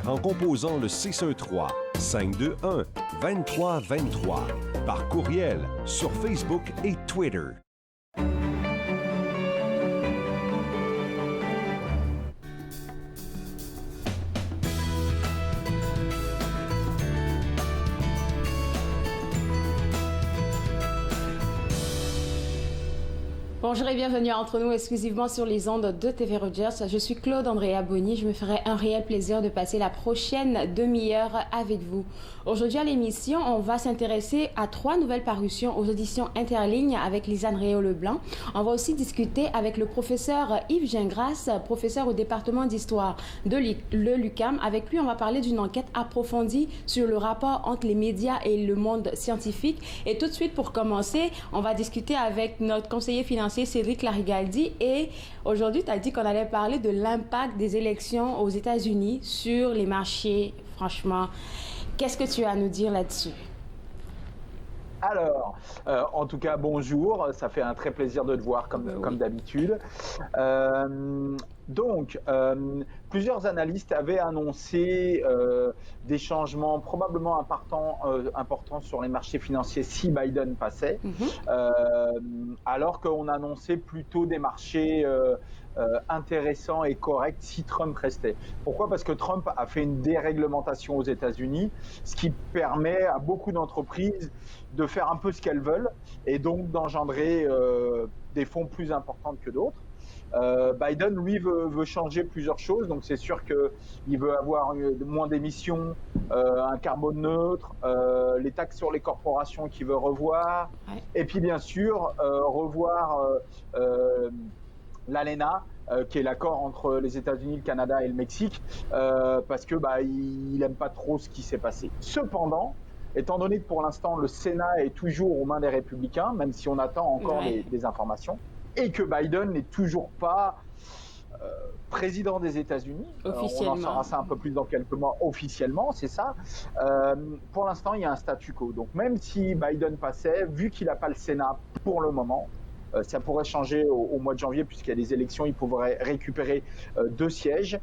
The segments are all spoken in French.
en composant le 613-521-2323 par courriel sur Facebook et Twitter. Bonjour et bienvenue à Entre nous, exclusivement sur les ondes de TV Rogers. Je suis Claude Andrea Bonny. Je me ferai un réel plaisir de passer la prochaine demi-heure avec vous. Aujourd'hui à l'émission, on va s'intéresser à 3 nouvelles parutions aux auditions Interlignes avec Lisanne Réau-Leblanc. On va aussi discuter avec le professeur Yves Gingras, professeur au département d'histoire de l'UQAM. Avec lui, on va parler d'une enquête approfondie sur le rapport entre les médias et le monde scientifique. Et tout de suite, pour commencer, on va discuter avec notre conseiller financier Cédric Larigaldi. Et aujourd'hui, tu as dit qu'on allait parler de l'impact des élections aux États-Unis sur les marchés. Franchement, qu'est-ce que tu as à nous dire là-dessus? Alors, en tout cas, bonjour. Ça fait un très plaisir de te voir comme d'habitude. Donc, plusieurs analystes avaient annoncé des changements probablement importants sur les marchés financiers si Biden passait, alors qu'on annonçait plutôt des marchés intéressants et corrects si Trump restait. Pourquoi? Parce que Trump a fait une déréglementation aux États-Unis, ce qui permet à beaucoup d'entreprises de faire un peu ce qu'elles veulent et donc d'engendrer des fonds plus importants que d'autres. Biden, lui, veut changer plusieurs choses. Donc, c'est sûr qu'il veut avoir moins d'émissions, un carbone neutre, les taxes sur les corporations qu'il veut revoir. Ouais. Et puis, bien sûr, revoir l'ALENA, qui est l'accord entre les États-Unis, le Canada et le Mexique, parce que il n'aime pas trop ce qui s'est passé. Cependant, étant donné que pour l'instant, le Sénat est toujours aux mains des républicains, même si on attend encore des informations, et que Biden n'est toujours pas président des États-Unis. On en saura ça un peu plus dans quelques mois officiellement, c'est ça. Pour l'instant, il y a un statu quo. Donc même si Biden passait, vu qu'il n'a pas le Sénat pour le moment, ça pourrait changer au mois de janvier puisqu'il y a des élections, il pourrait récupérer 2 sièges.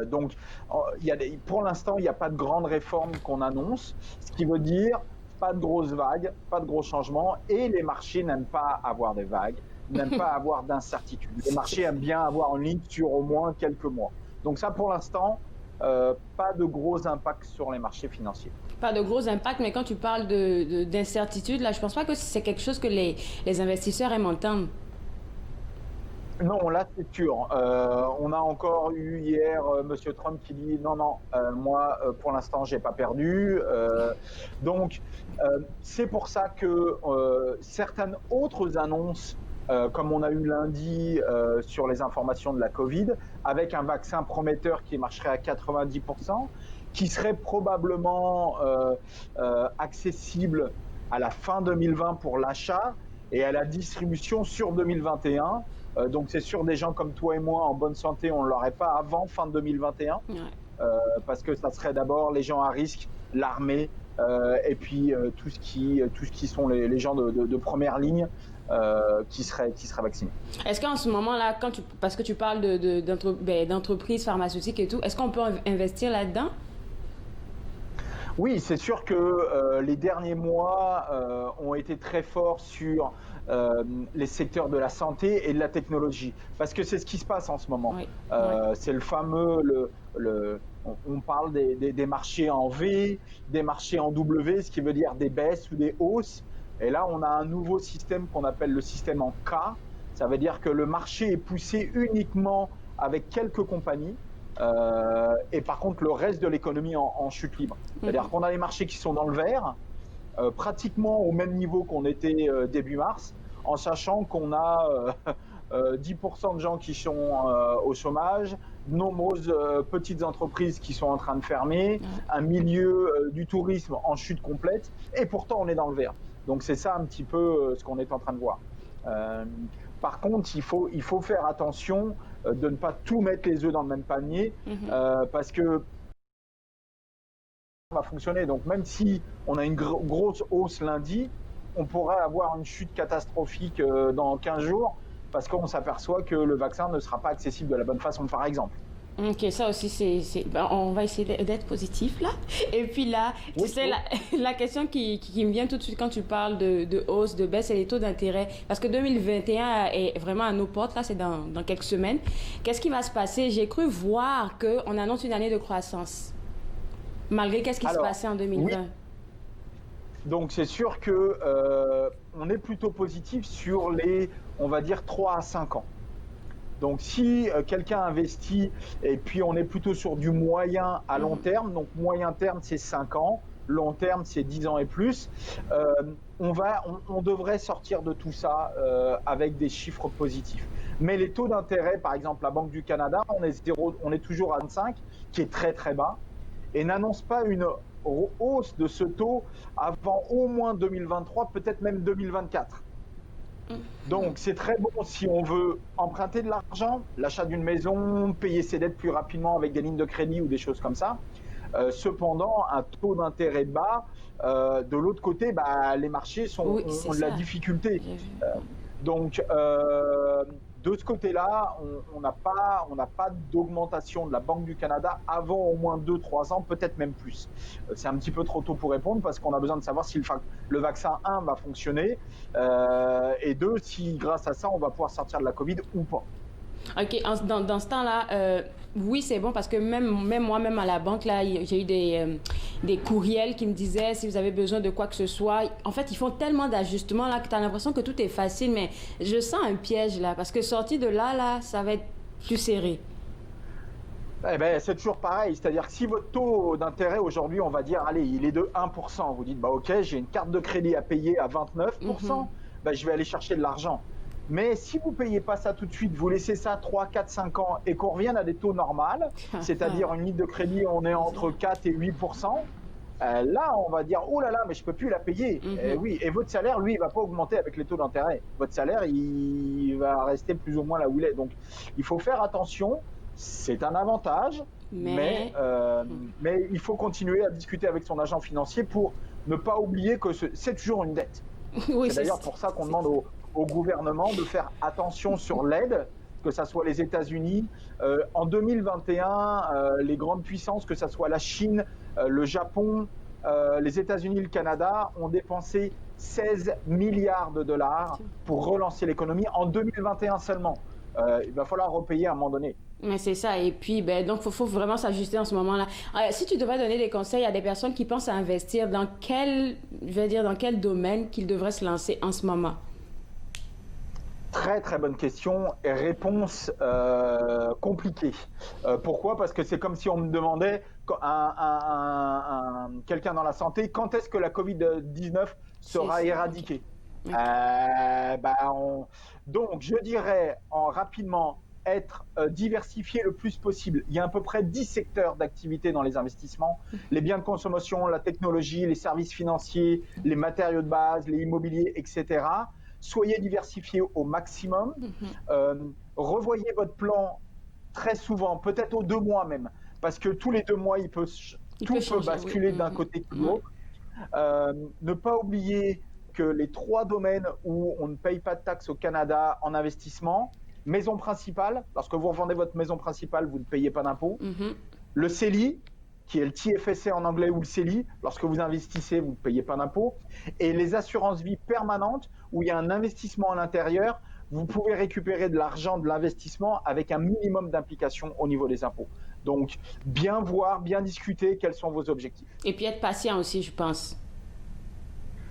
Donc, pour l'instant, il n'y a pas de grande réforme qu'on annonce, ce qui veut dire pas de grosses vagues, pas de gros changements, et les marchés n'aiment pas avoir des vagues, n'aiment pas avoir d'incertitude. Les marchés aiment bien avoir une ligne sur au moins quelques mois. Donc ça, pour l'instant, pas de gros impacts sur les marchés financiers. Pas de gros impacts, mais quand tu parles d'incertitude, là, je ne pense pas que c'est quelque chose que les investisseurs aiment entendre. Non, là c'est sûr. On a encore eu hier Monsieur Trump qui dit non, moi pour l'instant j'ai pas perdu. Donc c'est pour ça que certaines autres annonces, comme on a eu lundi sur les informations de la Covid, avec un vaccin prometteur qui marcherait à 90%, qui serait probablement accessible à la fin 2020 pour l'achat et à la distribution sur 2021. Donc c'est sûr, des gens comme toi et moi en bonne santé, on ne l'aurait pas avant fin 2021, parce que ça serait d'abord les gens à risque, l'armée, et puis tout ce qui sont les gens de première ligne qui seraient vaccinés. Est-ce qu'en ce moment-là, parce que tu parles d'entreprises pharmaceutiques et tout, est-ce qu'on peut investir là-dedans? Oui, c'est sûr que les derniers mois ont été très forts sur les secteurs de la santé et de la technologie, parce que c'est ce qui se passe en ce moment. Oui. C'est le fameux, on parle des marchés en V, des marchés en W, ce qui veut dire des baisses ou des hausses. Et là, on a un nouveau système qu'on appelle le système en K. Ça veut dire que le marché est poussé uniquement avec quelques compagnies. Et par contre, le reste de l'économie en chute libre. C'est-à-dire qu'on a les marchés qui sont dans le vert, pratiquement au même niveau qu'on était début mars, en sachant qu'on a 10% de gens qui sont au chômage, de nombreuses petites entreprises qui sont en train de fermer, un milieu du tourisme en chute complète, et pourtant on est dans le vert. Donc c'est ça un petit peu ce qu'on est en train de voir. Par contre, il faut faire attention de ne pas tout mettre les œufs dans le même panier, parce que ça va fonctionner. Donc même si on a une grosse hausse lundi, on pourrait avoir une chute catastrophique dans 15 jours, parce qu'on s'aperçoit que le vaccin ne sera pas accessible de la bonne façon, par exemple. Ok, ça aussi, ben, on va essayer d'être positif là. Et puis là, tu sais, la question qui me vient tout de suite quand tu parles de hausse, de baisse, c'est les taux d'intérêt. Parce que 2021 est vraiment à nos portes, là, c'est dans quelques semaines. Qu'est-ce qui va se passer? J'ai cru voir qu'on annonce une année de croissance, malgré qu'est-ce qui se passait en 2020. Oui. Donc c'est sûr que on est plutôt positif sur les, on va dire, 3 à 5 ans. Donc si quelqu'un investit, et puis on est plutôt sur du moyen à long terme, donc moyen terme c'est 5 ans, long terme c'est 10 ans et plus, on devrait sortir de tout ça avec des chiffres positifs. Mais les taux d'intérêt, par exemple la Banque du Canada, on est toujours à 25, qui est très très bas, et n'annonce pas une hausse de ce taux avant au moins 2023, peut-être même 2024. Donc c'est très bon si on veut emprunter de l'argent, l'achat d'une maison, payer ses dettes plus rapidement avec des lignes de crédit ou des choses comme ça. Cependant, un taux d'intérêt bas, de l'autre côté, les marchés ont de la difficulté. Donc de ce côté-là, on n'a pas d'augmentation de la Banque du Canada avant au moins 2-3 ans, peut-être même plus. C'est un petit peu trop tôt pour répondre parce qu'on a besoin de savoir si le vaccin 1 va fonctionner et 2, si grâce à ça, on va pouvoir sortir de la Covid ou pas. OK, dans ce temps-là, oui, c'est bon parce que même moi-même à la banque, là, j'ai eu des courriels qui me disaient si vous avez besoin de quoi que ce soit. En fait, ils font tellement d'ajustements là que tu as l'impression que tout est facile, mais je sens un piège là parce que sorti de là, ça va être plus serré. Eh ben, c'est toujours pareil, c'est-à-dire que si votre taux d'intérêt aujourd'hui, on va dire, allez, il est de 1%, vous dites, ok, j'ai une carte de crédit à payer à 29%, je vais aller chercher de l'argent. Mais si vous ne payez pas ça tout de suite, vous laissez ça 3, 4, 5 ans et qu'on revienne à des taux normaux, c'est-à-dire une ligne de crédit, on est entre 4 et 8%, là, on va dire, oh là là, mais je ne peux plus la payer. Oui, et votre salaire, lui, il ne va pas augmenter avec les taux d'intérêt. Votre salaire, il va rester plus ou moins là où il est. Donc, il faut faire attention. C'est un avantage, mais il faut continuer à discuter avec son agent financier pour ne pas oublier que c'est toujours une dette. Oui, c'est d'ailleurs pour ça qu'on demande au gouvernement de faire attention sur l'aide, que ce soit les États-Unis. En 2021, les grandes puissances, que ce soit la Chine, le Japon, les États-Unis, le Canada, ont dépensé 16 milliards de dollars pour relancer l'économie en 2021 seulement. Il va falloir repayer à un moment donné. Mais c'est ça. Et puis, donc, faut vraiment s'ajuster en ce moment-là. Si tu devrais donner des conseils à des personnes qui pensent à investir, dans quel domaine qu'ils devraient se lancer en ce moment? Très, très bonne question et réponse compliquée. Pourquoi? Parce que c'est comme si on me demandait, quelqu'un dans la santé, quand est-ce que la Covid-19 sera éradiquée? Donc, je dirais rapidement, être diversifié le plus possible. Il y a à peu près 10 secteurs d'activité dans les investissements. Les biens de consommation, la technologie, les services financiers, les matériaux de base, les immobiliers, etc. Soyez diversifiés au maximum. Revoyez votre plan très souvent, peut-être aux 2 mois même, parce que tous les 2 mois, tout peut basculer d'un côté que de l'autre. Ne pas oublier que les 3 domaines où on ne paye pas de taxes au Canada en investissement, maison principale, lorsque vous revendez votre maison principale, vous ne payez pas d'impôt. Le CELI, qui est le TFSA en anglais, ou le CELI, lorsque vous investissez, vous ne payez pas d'impôt. Et les assurances vie permanentes, où il y a un investissement à l'intérieur, vous pouvez récupérer de l'argent de l'investissement avec un minimum d'implication au niveau des impôts. Donc, bien voir, bien discuter quels sont vos objectifs. Et puis être patient aussi, je pense.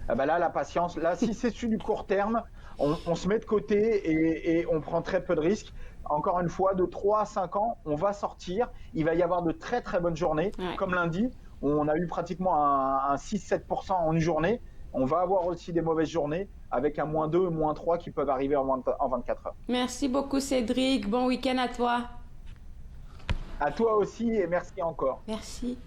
Là, la patience, là, si c'est sur du court terme, on se met de côté et on prend très peu de risques. Encore une fois, de 3 à 5 ans, on va sortir. Il va y avoir de très, très bonnes journées. Ouais. Comme lundi, on a eu pratiquement un 6-7% en une journée. On va avoir aussi des mauvaises journées avec un -2, -3 qui peuvent arriver en 24 heures. Merci beaucoup, Cédric. Bon week-end à toi. À toi aussi et merci encore. Merci.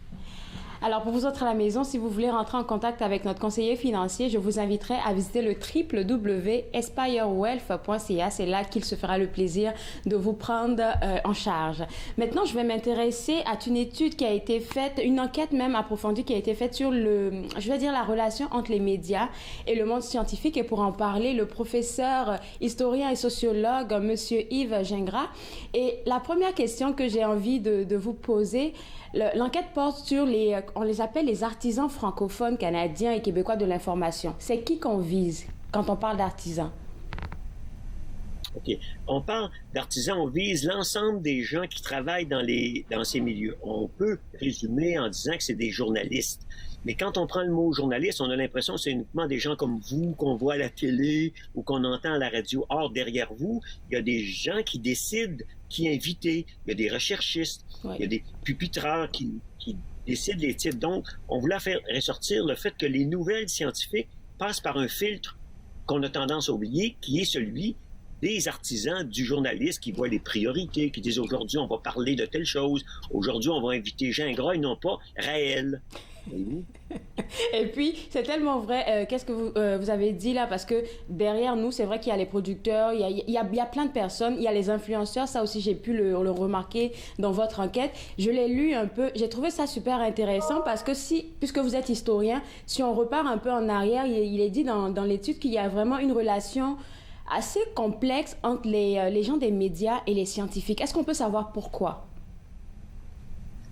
Alors, pour vous autres à la maison, si vous voulez rentrer en contact avec notre conseiller financier, je vous inviterai à visiter le www.espirewealth.ca. C'est là qu'il se fera le plaisir de vous prendre en charge. Maintenant, je vais m'intéresser à une étude qui a été faite, une enquête même approfondie qui a été faite sur la relation entre les médias et le monde scientifique. Et pour en parler, le professeur historien et sociologue, M. Yves Gingras. Et la première question que j'ai envie de vous poser, l'enquête porte sur on les appelle les artisans francophones canadiens et québécois de l'information. C'est qui qu'on vise quand on parle d'artisans? OK. On parle d'artisans, on vise l'ensemble des gens qui travaillent dans ces milieux. On peut résumer en disant que c'est des journalistes. Mais quand on prend le mot journaliste, on a l'impression que c'est uniquement des gens comme vous qu'on voit à la télé ou qu'on entend à la radio. Or, derrière vous, il y a des gens qui décident qui inviter. Il y a des recherchistes, il y a des pupitreurs qui décident les titres. Donc, on voulait faire ressortir le fait que les nouvelles scientifiques passent par un filtre qu'on a tendance à oublier, qui est celui des artisans du journaliste qui voient les priorités, qui disent aujourd'hui on va parler de telle chose, aujourd'hui on va inviter Gingras et non pas Raël. Et puis, c'est tellement vrai, qu'est-ce que vous avez dit là, parce que derrière nous, c'est vrai qu'il y a les producteurs, il y a plein de personnes, il y a les influenceurs, ça aussi j'ai pu le remarquer dans votre enquête. Je l'ai lu un peu, j'ai trouvé ça super intéressant parce que puisque vous êtes historien, si on repart un peu en arrière, il est dit dans l'étude qu'il y a vraiment une relation assez complexe entre les gens des médias et les scientifiques. Est-ce qu'on peut savoir pourquoi?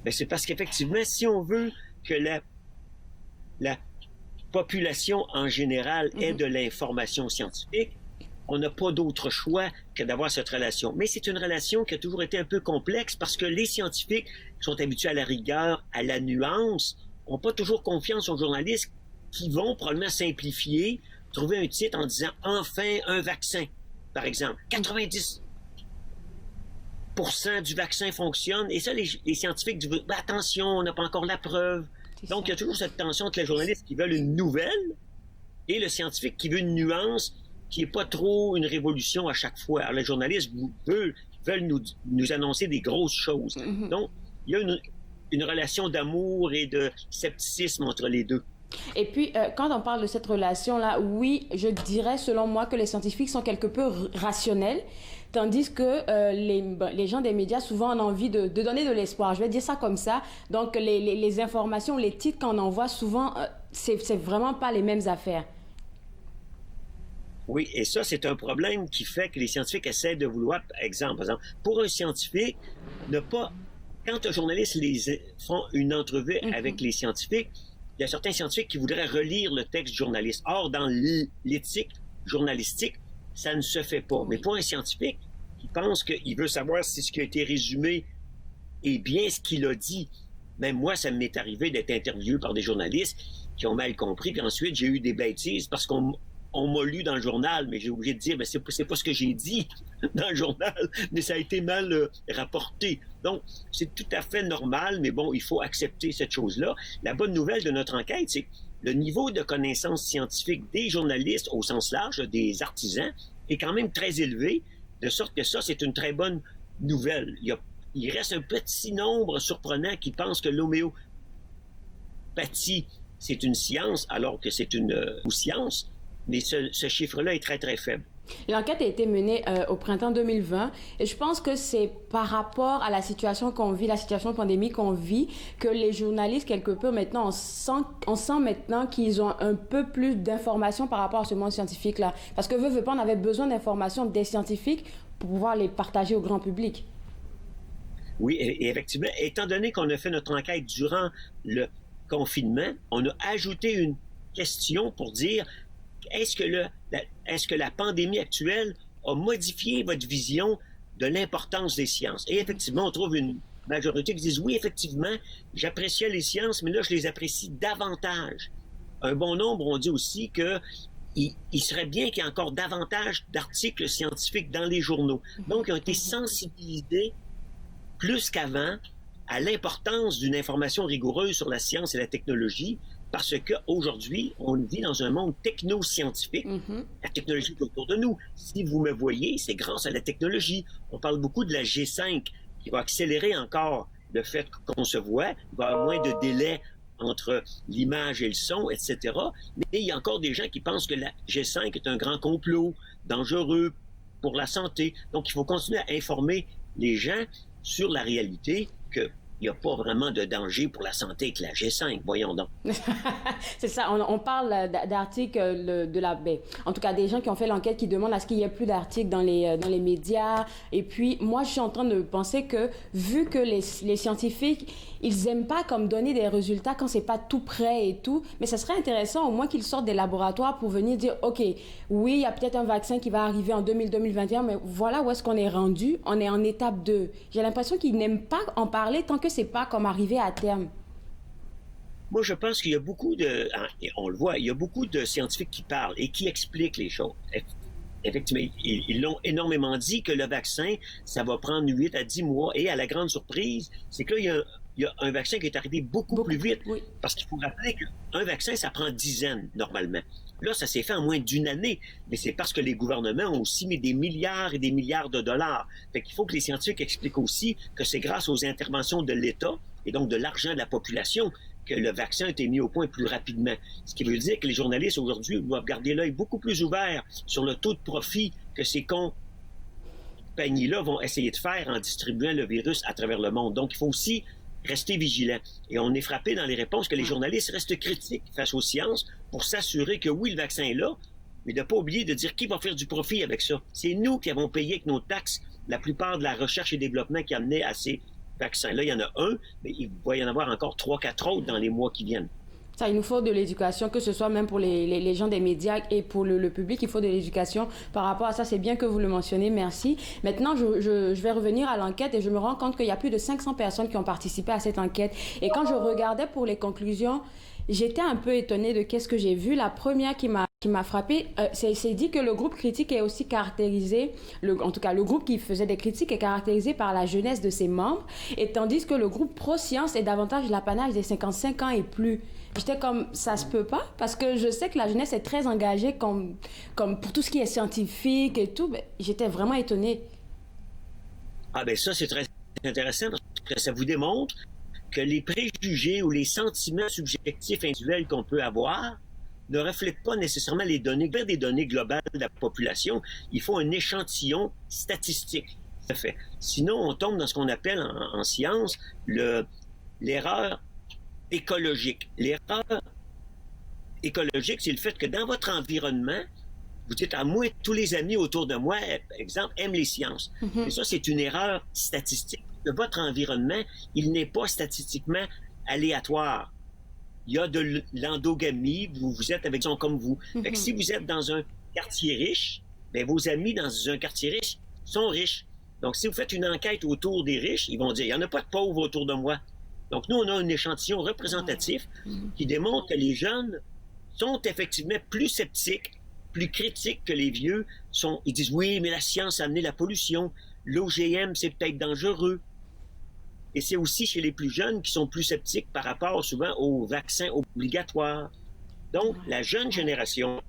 Bien, c'est parce qu'effectivement, si on veut que la population en général ait de l'information scientifique, on n'a pas d'autre choix que d'avoir cette relation. Mais c'est une relation qui a toujours été un peu complexe parce que les scientifiques qui sont habitués à la rigueur, à la nuance, n'ont pas toujours confiance aux journalistes qui vont probablement simplifier, trouver un titre en disant « Enfin, un vaccin », par exemple. 90% du vaccin fonctionne. Et ça, les scientifiques disent « Attention, on n'a pas encore la preuve ». Donc, il y a toujours cette tension entre les journalistes qui veulent une nouvelle et le scientifique qui veut une nuance qui n'est pas trop une révolution à chaque fois. Alors, les journalistes veulent nous annoncer des grosses choses. Donc, il y a une relation d'amour et de scepticisme entre les deux. Et puis, quand on parle de cette relation-là, oui, je dirais, selon moi, que les scientifiques sont quelque peu rationnels, tandis que les gens des médias, souvent, ont envie de donner de l'espoir. Je vais dire ça comme ça. Donc, les informations, les titres qu'on envoie, souvent, c'est vraiment pas les mêmes affaires. Oui, et ça, c'est un problème qui fait que les scientifiques essaient de vouloir, par exemple, pour un scientifique, quand un journaliste font une entrevue avec les scientifiques, il y a certains scientifiques qui voudraient relire le texte du journaliste. Or, dans l'éthique journalistique, ça ne se fait pas. Mais pour un scientifique qui pense qu'il veut savoir si ce qui a été résumé est bien ce qu'il a dit, même moi, ça m'est arrivé d'être interviewé par des journalistes qui ont mal compris, puis ensuite, j'ai eu des bêtises parce qu'on m'a lu dans le journal, mais j'ai oublié de dire, c'est pas ce que j'ai dit dans le journal, mais ça a été mal rapporté. Donc, c'est tout à fait normal, mais bon, il faut accepter cette chose-là. La bonne nouvelle de notre enquête, c'est que le niveau de connaissance scientifique des journalistes, au sens large, des artisans, est quand même très élevé, de sorte que ça, c'est une très bonne nouvelle. Il reste un petit nombre surprenant qui pense que l'homéopathie, c'est une science, alors que c'est une science. Mais ce chiffre-là est très, très faible. L'enquête a été menée au printemps 2020 et je pense que c'est par rapport à la situation qu'on vit, la situation pandémique qu'on vit, que les journalistes, quelque peu maintenant, on sent maintenant qu'ils ont un peu plus d'informations par rapport à ce monde scientifique-là. Parce que veut pas, on avait besoin d'informations des scientifiques pour pouvoir les partager au grand public. Oui, et effectivement, étant donné qu'on a fait notre enquête durant le confinement, on a ajouté une question pour dire est-ce que la pandémie actuelle a modifié votre vision de l'importance des sciences? Et effectivement, on trouve une majorité qui disent oui, effectivement, j'appréciais les sciences, mais là, je les apprécie davantage. Un bon nombre ont dit aussi qu'il serait bien qu'il y ait encore davantage d'articles scientifiques dans les journaux. Donc, ils ont été sensibilisés plus qu'avant à l'importance d'une information rigoureuse sur la science et la technologie, parce qu'aujourd'hui, on vit dans un monde techno-scientifique. La technologie est autour de nous. Si vous me voyez, c'est grâce à la technologie. On parle beaucoup de la G5 qui va accélérer encore le fait qu'on se voit. Il va y avoir moins de délai entre l'image et le son, etc. Mais il y a encore des gens qui pensent que la G5 est un grand complot dangereux pour la santé. Donc, il faut continuer à informer les gens sur la réalité qu'il n'y a pas vraiment de danger pour la santé avec la G5, voyons donc. C'est ça, on parle d'articles de la baie. En tout cas, des gens qui ont fait l'enquête qui demandent à ce qu'il n'y ait plus d'articles dans les médias. Et puis, moi, je suis en train de penser que, vu que les scientifiques, ils n'aiment pas comme donner des résultats quand c'est pas tout prêt et tout, mais ça serait intéressant au moins qu'ils sortent des laboratoires pour venir dire, OK, oui, il y a peut-être un vaccin qui va arriver en 2021, mais voilà où est-ce qu'on est rendu. On est en étape 2. J'ai l'impression qu'ils n'aiment pas en parler tant que c'est pas comme arrivé à terme. Moi, je pense qu'il y a beaucoup de... On le voit, il y a beaucoup de scientifiques qui parlent et qui expliquent les choses. Effectivement, ils l'ont énormément dit que le vaccin, ça va prendre 8 à 10 mois. Et à la grande surprise, c'est que là, il y a un vaccin qui est arrivé beaucoup plus vite. Oui. Parce qu'il faut rappeler qu'un vaccin, ça prend dizaines, normalement. Là, ça s'est fait en moins d'une année. Mais c'est parce que les gouvernements ont aussi mis des milliards et des milliards de dollars. Fait qu'il faut que les scientifiques expliquent aussi que c'est grâce aux interventions de l'État et donc de l'argent de la population que le vaccin a été mis au point plus rapidement. Ce qui veut dire que les journalistes aujourd'hui doivent garder l'œil beaucoup plus ouvert sur le taux de profit que ces compagnies-là vont essayer de faire en distribuant le virus à travers le monde. Donc, il faut aussi rester vigilant. Et on est frappé dans les réponses que les journalistes restent critiques face aux sciences pour s'assurer que oui, le vaccin est là, mais de ne pas oublier de dire qui va faire du profit avec ça. C'est nous qui avons payé avec nos taxes la plupart de la recherche et développement qui a amené à ces vaccins-là. Il y en a un, mais il va y en avoir encore 3-4 autres dans les mois qui viennent. Ça, il nous faut de l'éducation, que ce soit même pour les gens des médias et pour le public, il faut de l'éducation par rapport à ça. C'est bien que vous le mentionnez, merci. Maintenant, je vais revenir à l'enquête et je me rends compte qu'il y a plus de 500 personnes qui ont participé à cette enquête. Et quand je regardais pour les conclusions, j'étais un peu étonnée de qu'est-ce que j'ai vu. La première qui m'a frappée, c'est dit que le groupe critique est aussi caractérisé, en tout cas le groupe qui faisait des critiques est caractérisé par la jeunesse de ses membres, et tandis que le groupe pro-science est davantage l'apanage des 55 ans et plus. J'étais comme, ça se peut pas, parce que je sais que la jeunesse est très engagée comme pour tout ce qui est scientifique et tout. Ben, j'étais vraiment étonnée. Ah ben ça, c'est très intéressant parce que ça vous démontre que les préjugés ou les sentiments subjectifs individuels qu'on peut avoir ne reflètent pas nécessairement les données. Vers des données globales de la population, il faut un échantillon statistique. Ça fait. Sinon, on tombe dans ce qu'on appelle en science l'erreur écologique. L'erreur écologique, c'est le fait que dans votre environnement, vous dites, moi, tous les amis autour de moi, par exemple, aiment les sciences. Et ça, c'est une erreur statistique. Votre environnement, il n'est pas statistiquement aléatoire. Il y a de l'endogamie, vous êtes avec des gens comme vous. Fait que si vous êtes dans un quartier riche, bien, vos amis dans un quartier riche sont riches. Donc, si vous faites une enquête autour des riches, ils vont dire, il n'y en a pas de pauvres autour de moi. Donc, nous, on a un échantillon représentatif qui démontre que les jeunes sont effectivement plus sceptiques, plus critiques que les vieux. Ils disent, oui, mais la science a amené la pollution. L'OGM, c'est peut-être dangereux. Et c'est aussi chez les plus jeunes qui sont plus sceptiques par rapport souvent aux vaccins obligatoires. Donc, la jeune génération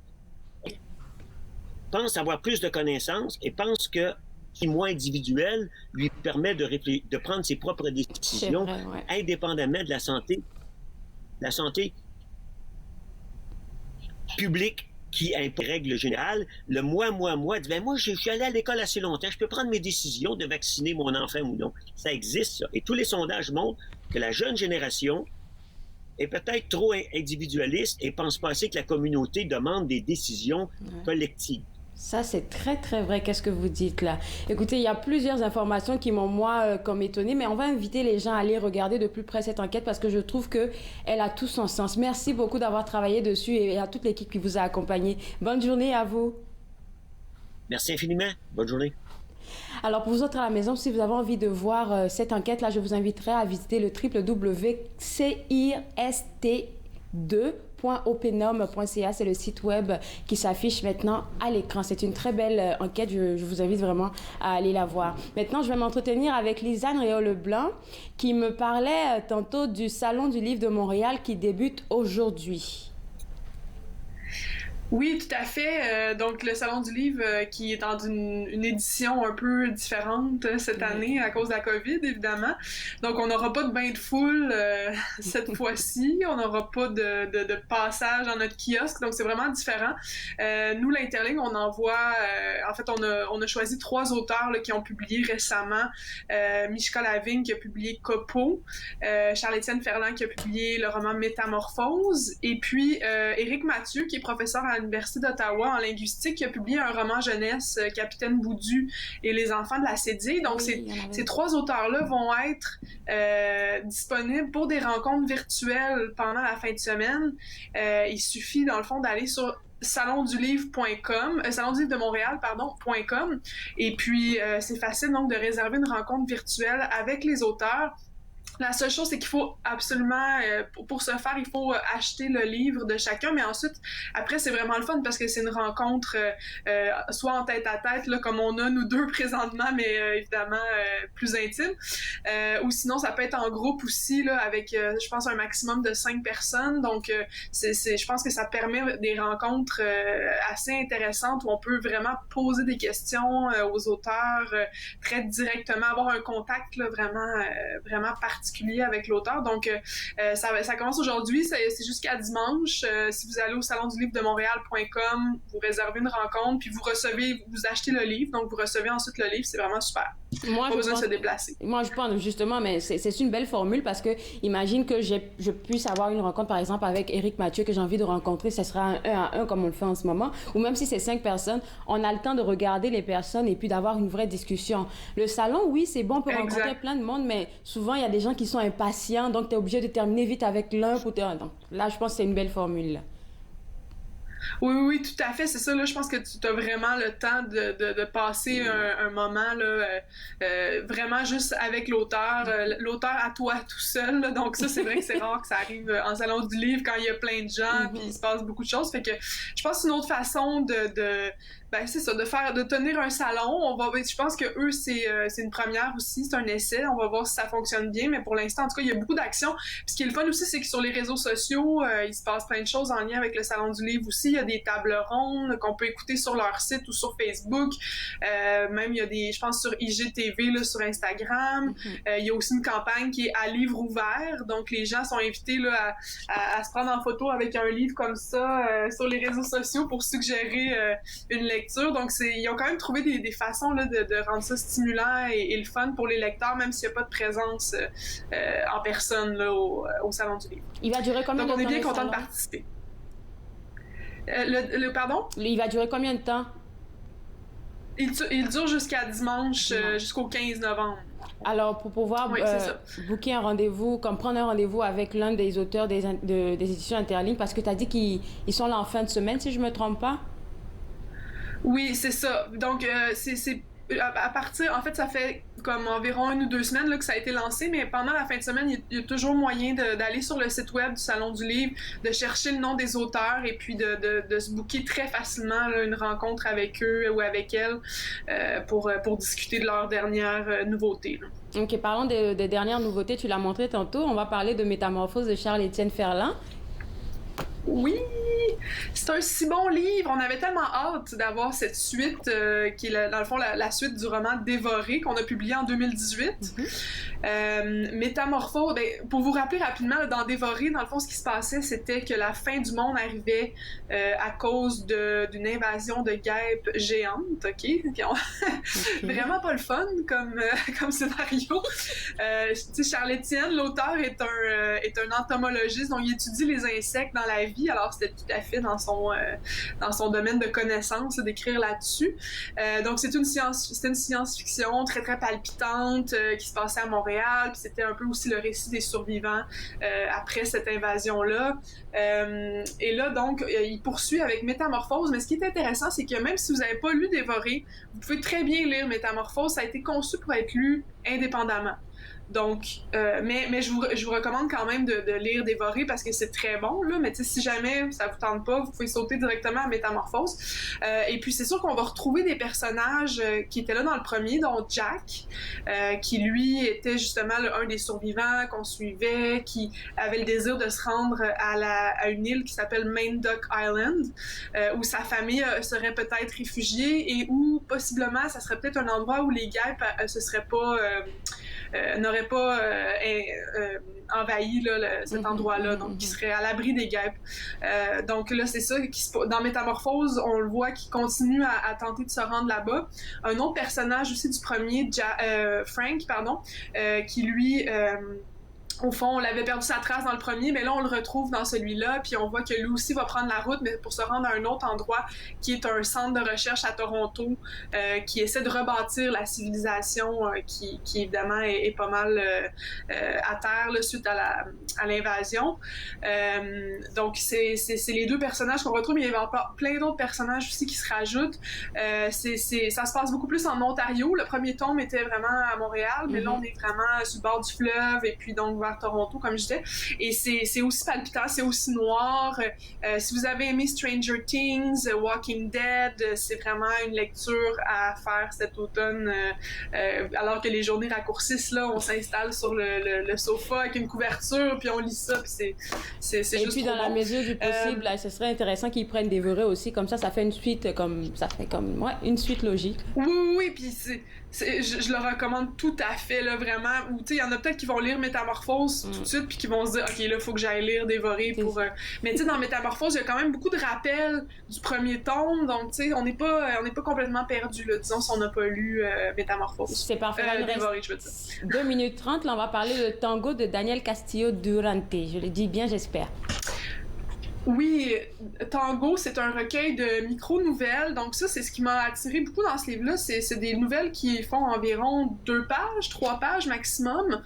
pense avoir plus de connaissances et pense que qui est moins individuel lui permet de prendre ses propres décisions indépendamment de la santé publique qui implique règle générale. Le moi, dit, ben moi, je suis allé à l'école assez longtemps, je peux prendre mes décisions de vacciner mon enfant ou non. Ça existe, ça. Et tous les sondages montrent que la jeune génération est peut-être trop individualiste et pense pas assez que la communauté demande des décisions collectives. Ça, c'est très, très vrai. Qu'est-ce que vous dites là? Écoutez, il y a plusieurs informations qui m'ont, moi, comme étonnée, mais on va inviter les gens à aller regarder de plus près cette enquête parce que je trouve qu'elle a tout son sens. Merci beaucoup d'avoir travaillé dessus et à toute l'équipe qui vous a accompagné. Bonne journée à vous. Merci infiniment. Bonne journée. Alors, pour vous autres à la maison, si vous avez envie de voir cette enquête-là, je vous inviterai à visiter le www.cirst2.openom.ca. C'est le site web qui s'affiche maintenant à l'écran. C'est une très belle enquête. Je vous invite vraiment à aller la voir. Maintenant, je vais m'entretenir avec Lisanne Réau-Leblanc qui me parlait tantôt du Salon du livre de Montréal qui débute aujourd'hui. Oui, tout à fait. Donc, le Salon du livre qui est dans une édition un peu différente cette année à cause de la COVID, évidemment. Donc, on n'aura pas de bain de foule cette fois-ci. On n'aura pas de passage dans notre kiosque. Donc, c'est vraiment différent. Nous, l'Interligne, on envoie... en fait, on a choisi 3 auteurs là, qui ont publié récemment. Mishka Lavigne qui a publié Copeaux, Charles-Étienne Ferland qui a publié le roman Métamorphose, et puis Éric Mathieu qui est professeur à l'Université d'Ottawa en linguistique qui a publié un roman jeunesse, Capitaine Boudu et les enfants de la Cédille. Donc, ces 3 auteurs-là vont être disponibles pour des rencontres virtuelles pendant la fin de semaine. Il suffit, dans le fond, d'aller sur salondulivre.com, salondulivre-de-Montréal.com, et puis c'est facile donc de réserver une rencontre virtuelle avec les auteurs. La seule chose, c'est qu'il faut absolument, pour ce faire, il faut acheter le livre de chacun, mais ensuite, après, c'est vraiment le fun parce que c'est une rencontre soit en tête-à-tête, là, comme on a nous deux présentement, mais évidemment plus intime, ou sinon, ça peut être en groupe aussi, là, avec, je pense, un maximum de 5 personnes. Donc, je pense que ça permet des rencontres assez intéressantes où on peut vraiment poser des questions aux auteurs, très directement, avoir un contact là, vraiment particulier avec l'auteur. Donc, ça commence aujourd'hui, c'est jusqu'à dimanche. Si vous allez au salondulivre-de-Montréal.com, vous réservez une rencontre, puis vous achetez le livre, donc vous recevez ensuite le livre. C'est vraiment super. Pas besoin de se déplacer. Moi, je pense justement, mais c'est une belle formule parce que imagine que je puisse avoir une rencontre, par exemple, avec Éric Mathieu que j'ai envie de rencontrer, ça sera un 1 à 1 comme on le fait en ce moment, ou même si c'est 5 personnes, on a le temps de regarder les personnes et puis d'avoir une vraie discussion. Le salon, oui, c'est bon, on peut rencontrer plein de monde, mais souvent, il y a des gens qui sont impatients, donc tu es obligé de terminer vite avec l'un pour donc là, je pense que c'est une belle formule. Là. Oui, tout à fait, c'est ça. Là, je pense que tu as vraiment le temps de passer un moment là, vraiment juste avec l'auteur à toi tout seul. Là. Donc ça, c'est vrai que c'est rare que ça arrive en salon du livre quand il y a plein de gens puis il se passe beaucoup de choses. Fait que je pense que c'est une autre façon c'est ça, de tenir un salon. Je pense que eux, c'est une première aussi, c'est un essai. On va voir si ça fonctionne bien, mais pour l'instant, en tout cas, il y a beaucoup d'actions. Puis ce qui est le fun aussi, c'est que sur les réseaux sociaux, il se passe plein de choses en lien avec le Salon du livre aussi. Il y a des tables rondes qu'on peut écouter sur leur site ou sur Facebook. Même, il y a je pense, sur IGTV, là, sur Instagram. Il y a aussi une campagne qui est à livre ouvert. Donc, les gens sont invités là, à se prendre en photo avec un livre comme ça sur les réseaux sociaux pour suggérer une lecture. Donc, ils ont quand même trouvé des façons là, de rendre ça stimulant et le fun pour les lecteurs, même s'il n'y a pas de présence en personne là, au Salon du livre. Il va durer combien de temps? Donc, on est bien content de participer. Pardon? Il va durer combien de temps? Il dure jusqu'à dimanche, jusqu'au 15 novembre. Alors, pour pouvoir booker un rendez-vous, prendre un rendez-vous avec l'un des auteurs des éditions Interligne, parce que tu as dit qu'ils sont là en fin de semaine, si je ne me trompe pas? Oui, c'est ça. Donc, c'est à partir... En fait, ça fait comme environ 1 ou 2 semaines là, que ça a été lancé, mais pendant la fin de semaine, il y a toujours moyen d'aller sur le site web du Salon du livre, de chercher le nom des auteurs et puis de se booker très facilement là, une rencontre avec eux ou avec elles pour discuter de leurs dernières nouveautés. Là. OK, parlons des dernières nouveautés. Tu l'as montré tantôt. On va parler de Métamorphose de Charles-Étienne Ferland. Oui! C'est un si bon livre! On avait tellement hâte d'avoir cette suite qui est dans le fond la suite du roman Dévoré qu'on a publié en 2018. Métamorphose, pour vous rappeler rapidement, dans Dévoré, dans le fond, ce qui se passait, c'était que la fin du monde arrivait à cause d'une invasion de guêpes géantes, OK? Vraiment pas le fun comme scénario. Charles-Étienne, l'auteur, est un entomologiste, donc il étudie les insectes dans la vie, alors c'était tout à fait dans son domaine de connaissance d'écrire là-dessus. Donc c'est une science-fiction très très palpitante qui se passait à Montréal, puis c'était un peu aussi le récit des survivants après cette invasion-là. Et là donc il poursuit avec Métamorphose, mais ce qui est intéressant, c'est que même si vous n'avez pas lu Dévoré, vous pouvez très bien lire Métamorphose. Ça a été conçu pour être lu indépendamment. Donc, mais je vous recommande quand même de lire Dévoré parce que c'est très bon, là. Mais si jamais ça vous tente pas, vous pouvez sauter directement à Métamorphose. Et puis, c'est sûr qu'on va retrouver des personnages qui étaient là dans le premier, dont Jack, qui, lui, était justement un des survivants qu'on suivait, qui avait le désir de se rendre à une île qui s'appelle Main Duck Island, où sa famille serait peut-être réfugiée et où, possiblement, ça serait peut-être un endroit où les guêpes n'auraient pas envahi là, cet endroit-là, donc qui serait à l'abri des guêpes. Donc là, c'est ça, dans Métamorphose, on le voit qui continue à tenter de se rendre là-bas. Un autre personnage aussi du premier, Frank, qui lui... au fond, on l'avait perdu sa trace dans le premier, mais là, on le retrouve dans celui-là, puis on voit que lui aussi va prendre la route, mais pour se rendre à un autre endroit, qui est un centre de recherche à Toronto, qui essaie de rebâtir la civilisation qui évidemment, est pas mal à terre là, suite à l'invasion. Donc, c'est les deux personnages qu'on retrouve, mais il y a plein d'autres personnages aussi qui se rajoutent. Ça se passe beaucoup plus en Ontario. Le premier tome était vraiment à Montréal, mais là, on est vraiment sur le bord du fleuve, et puis donc vers Toronto, comme je disais. Et c'est aussi palpitant, c'est aussi noir. Si vous avez aimé Stranger Things, Walking Dead, c'est vraiment une lecture à faire cet automne. Alors que les journées raccourcissent, là, on s'installe sur le sofa avec une couverture, puis on lit ça, puis c'est et juste puis dans la mesure du possible, ce serait intéressant qu'ils prennent Dévoré aussi, comme ça fait une suite une suite logique. Oui, puis je le recommande tout à fait, là, vraiment. Ou tu sais, il y en a peut-être qui vont lire Métamorphose tout de suite, puis qui vont se dire, OK, là, il faut que j'aille lire Dévoré pour... Mais tu sais, dans Métamorphose, il y a quand même beaucoup de rappels du premier tome, donc tu sais, on n'est pas complètement perdu, là, disons, si on n'a pas lu Métamorphose. C'est parfait. Dévoré, je veux dire. 2 minutes 30, là, on va parler de Tango de Daniel Castillo Durante. Je le dis bien, j'espère. Oui, Tango, c'est un recueil de micro-nouvelles. Donc ça, c'est ce qui m'a attiré beaucoup dans ce livre-là. C'est des nouvelles qui font environ 2 pages, 3 pages maximum.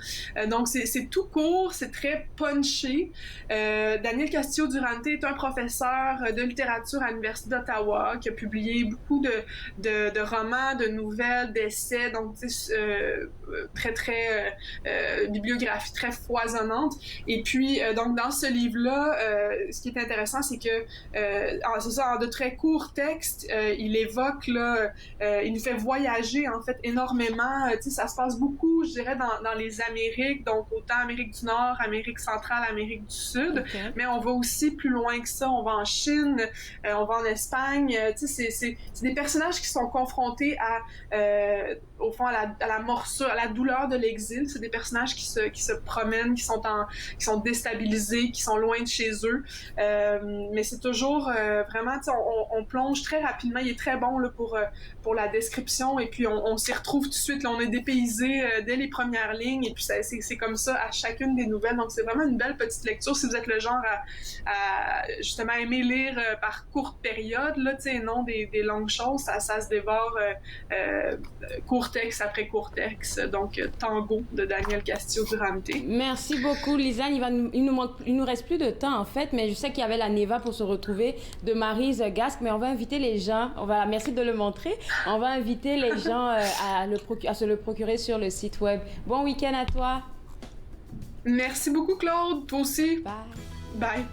Donc c'est tout court, c'est très punché. Daniel Castillo Durante est un professeur de littérature à l'Université d'Ottawa qui a publié beaucoup de romans, de nouvelles, d'essais. Donc très bibliographie très foisonnante. Et puis donc dans ce livre-là, ce qui est intéressant, c'est que c'est ça, en de très courts textes, il évoque là, il nous fait voyager en fait énormément. Tu sais, ça se passe beaucoup, je dirais, dans les Amériques, donc autant Amérique du Nord, Amérique centrale, Amérique du Sud, mais on va aussi plus loin que ça. On va en Chine, on va en Espagne. Tu sais, c'est des personnages qui sont confrontés au fond à la morsure, à la douleur de l'exil. C'est des personnages qui se promènent, qui sont déstabilisés, qui sont loin de chez eux. Mais c'est toujours vraiment, on plonge très rapidement. Il est très bon là, pour la description, et puis on s'y retrouve tout de suite. Là, on est dépaysé dès les premières lignes, et puis c'est comme ça à chacune des nouvelles. Donc c'est vraiment une belle petite lecture si vous êtes le genre à justement aimer lire par courte période, là, et non des longues choses. Ça se dévore court texte après court texte. Donc Tango de Daniel Castillo Durante. Merci beaucoup, Lisanne. Il nous reste plus de temps en fait, mais je sais qu'il y avait la Neva pour se retrouver de Maryse Gasque, mais on va inviter les gens, merci de le montrer, on va inviter les gens à se le procurer sur le site web. Bon week-end à toi. Merci beaucoup, Claude. Toi aussi. Bye. Bye.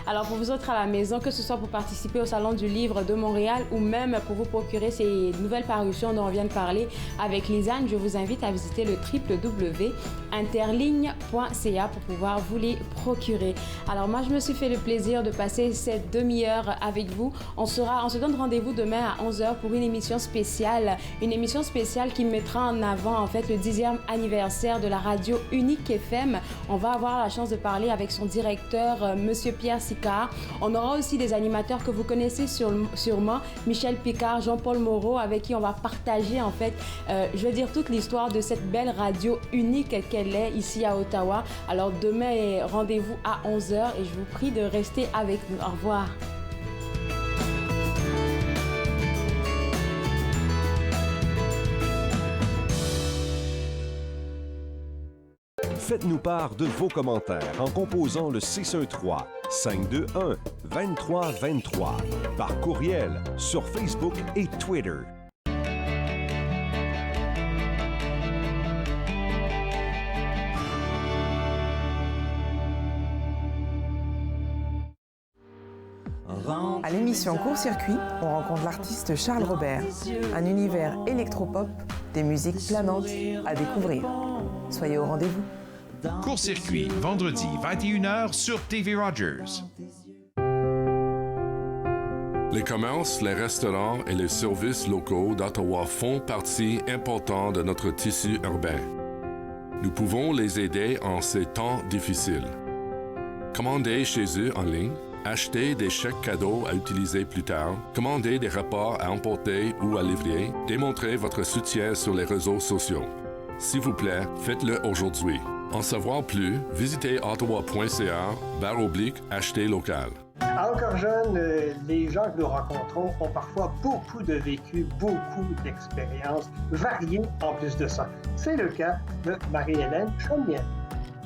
Alors pour vous autres à la maison, que ce soit pour participer au Salon du Livre de Montréal ou même pour vous procurer ces nouvelles parutions dont on vient de parler avec Lisanne, je vous invite à visiter le www.interligne.ca pour pouvoir vous les procurer. Alors moi, je me suis fait le plaisir de passer cette demi-heure avec vous. On se donne rendez-vous demain à 11h pour une émission spéciale qui mettra en avant en fait le 10e anniversaire de la radio Unique FM. On va avoir la chance de parler avec son directeur, Monsieur Pierre Sicard. On aura aussi des animateurs que vous connaissez sûrement, Michel Picard, Jean-Paul Moreau, avec qui on va partager en fait, toute l'histoire de cette belle radio unique qu'elle est ici à Ottawa. Alors demain, rendez-vous à 11h et je vous prie de rester avec nous. Au revoir. Faites-nous part de vos commentaires en composant le 613-521-2323 par courriel sur Facebook et Twitter. À l'émission Court-Circuit, on rencontre l'artiste Charles Robert, un univers électropop, des musiques planantes à découvrir. Soyez au rendez-vous. Court-Circuit, vendredi 21h sur TV Rogers. Les commerces, les restaurants et les services locaux d'Ottawa font partie importante de notre tissu urbain. Nous pouvons les aider en ces temps difficiles. Commandez chez eux en ligne, achetez des chèques cadeaux à utiliser plus tard, commandez des repas à emporter ou à livrer, démontrez votre soutien sur les réseaux sociaux. S'il vous plaît, faites-le aujourd'hui. En savoir plus, visitez ottawa.ca/acheter local. Encore jeune, les gens que nous rencontrons ont parfois beaucoup de vécu, beaucoup d'expériences variées en plus de ça. C'est le cas de Marie-Hélène Chaumière.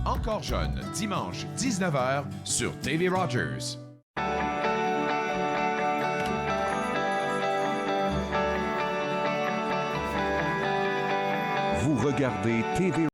Encore jeune, dimanche 19h sur TV Rogers. Vous regardez TV